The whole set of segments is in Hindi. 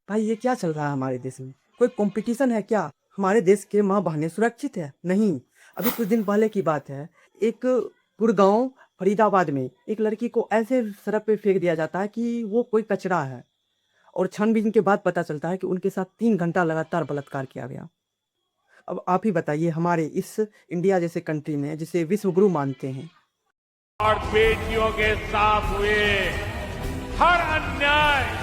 भाई ये क्या चल रहा है हमारे देश में? कोई कंपटीशन है क्या? हमारे देश के माँ बहनें सुरक्षित है? नहीं। अभी कुछ दिन पहले की बात है, एक गुड़गांव फरीदाबाद में एक लड़की को ऐसे सड़क पे फेंक दिया जाता है कि वो कोई कचरा है, और छानबीन के बाद पता चलता है कि उनके साथ 3 घंटा लगातार बलात्कार किया गया। अब आप ही बताइए, हमारे इस इंडिया जैसे कंट्री में, जिसे विश्व गुरु मानते हैं, और बेटियों के साथ हुए हर अन्याय,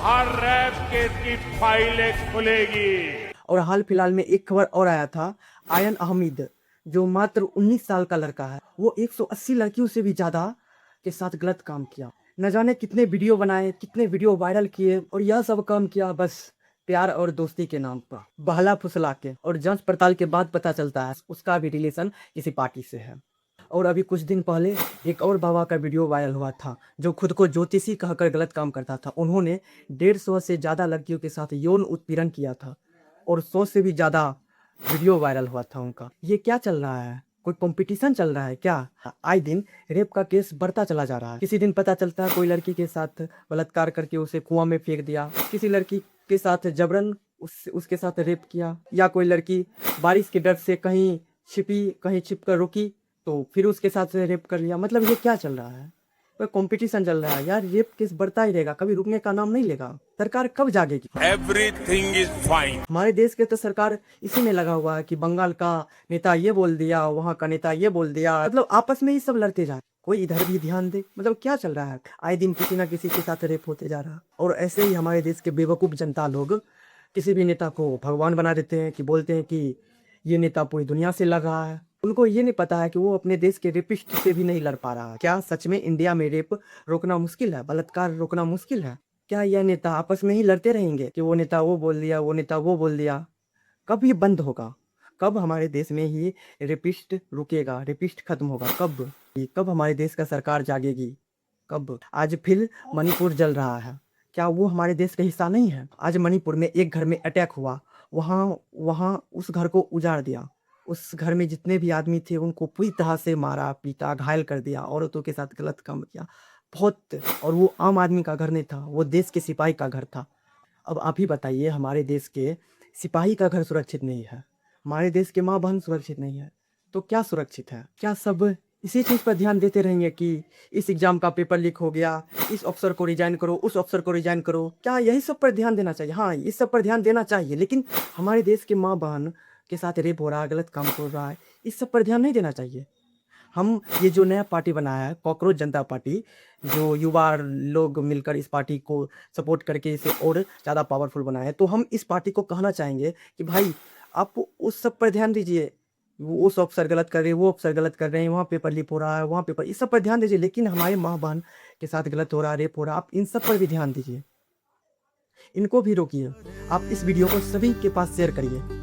हर रेप केस की फाइलें खुलेगी। और हाल फिलहाल में एक खबर और आया था, आयन अहमद जो मात्र 19 साल का लड़का है, वो 180 लड़कियों से भी ज़्यादा के साथ गलत काम किया। न जाने कितने वीडियो बनाए, कितने वीडियो वायरल किए, और यह सब काम किया बस प्यार और दोस्ती के नाम पर, बहला फुसला के। और जांच पड़ताल के बाद पता चलता है उसका भी रिलेशन किसी पार्टी से है। और अभी कुछ दिन पहले एक और बाबा का वीडियो वायरल हुआ था, जो खुद को ज्योतिषी कहकर गलत काम करता था। उन्होंने 150 से ज़्यादा लड़कियों के साथ यौन उत्पीड़न किया था, और 100 से भी ज़्यादा वीडियो वायरल हुआ था उनका। ये क्या चल रहा है? कोई कंपटीशन चल रहा है क्या? आए दिन रेप का केस बढ़ता चला जा रहा है। किसी दिन पता चलता है कोई लड़की के साथ बलात्कार करके उसे कुआं में फेंक दिया, किसी लड़की के साथ जबरन उसके साथ रेप किया, या कोई लड़की बारिश के डर से कहीं छिपी, कहीं छिप कर रुकी तो फिर उसके साथ रेप कर लिया। मतलब ये क्या चल रहा है? कोई कंपटीशन चल रहा है यार। रेप केस बढ़ता ही रहेगा, कभी रुकने का नाम नहीं लेगा। सरकार कब जागेगी? Everything is fine. हमारे देश के तो सरकार इसी में लगा हुआ है कि बंगाल का नेता ये बोल दिया, वहाँ का नेता ये बोल दिया, मतलब आपस में ही सब लड़ते जा रहे। कोई इधर भी ध्यान दे। मतलब क्या चल रहा है? आए दिन किसी ना किसी के साथ रेप होते जा रहा है। और ऐसे ही हमारे देश के बेवकूफ़ जनता लोग किसी भी नेता को भगवान बना देते हैं, कि बोलते हैं कि ये नेता पूरी दुनिया से लड़ रहा है। उनको ये नहीं पता है कि वो अपने देश के रेपिस्ट से भी नहीं लड़ पा रहा है। क्या सच में इंडिया में रेप रोकना मुश्किल है? बलात्कार रोकना मुश्किल है? क्या यह नेता आपस में ही लड़ते रहेंगे कि वो नेता वो बोल दिया, वो नेता वो बोल दिया? कब ये बंद होगा? कब हमारे देश में ही रेपिस्ट रुकेगा, रेपिस्ट खत्म होगा? कब? कब हमारे देश का सरकार जागेगी? कब? आज फिर मणिपुर जल रहा है, क्या वो हमारे देश का हिस्सा नहीं है? आज मणिपुर में एक घर में अटैक हुआ, वहाँ वहाँ उस घर को उजाड़ दिया। उस घर में जितने भी आदमी थे उनको पूरी तरह से मारा पीटा, घायल कर दिया, औरतों के साथ गलत काम किया बहुत। और वो आम आदमी का घर नहीं था, वो देश के सिपाही का घर था। अब आप ही बताइए, हमारे देश के सिपाही का घर सुरक्षित नहीं है, हमारे देश के माँ बहन सुरक्षित नहीं है, तो क्या सुरक्षित है? क्या सब इसी चीज़ पर ध्यान देते रहेंगे कि इस एग्ज़ाम का पेपर लीक हो गया, इस अफ़सर को रिज़ाइन करो, उस अफ़सर को रिज़ाइन करो? क्या यही सब पर ध्यान देना चाहिए? हाँ, इस सब पर ध्यान देना चाहिए, लेकिन हमारे देश के माँ बहन के साथ रेप हो रहा है, गलत काम हो रहा है, इस सब पर ध्यान नहीं देना चाहिए। हम ये जो नया पार्टी बनाया है, कॉकरोच जनता पार्टी, जो युवा लोग मिलकर इस पार्टी को सपोर्ट करके इसे और ज़्यादा पावरफुल बनाया है, तो हम इस पार्टी को कहना चाहेंगे कि भाई आप उस सब पर ध्यान दीजिए। वो उस अफ़सर गलत कर रहे हैं, वो अफ़सर गलत कर रहे हैं, वहाँ पेपर लीक हो रहा है, वहाँ पेपर, इस सब पर ध्यान दीजिए, लेकिन हमारे माँ बहन के साथ गलत हो रहा है, रेप हो रहा है, आप इन सब पर भी ध्यान दीजिए। इनको भी रोकिए। आप इस वीडियो को सभी के पास शेयर करिए।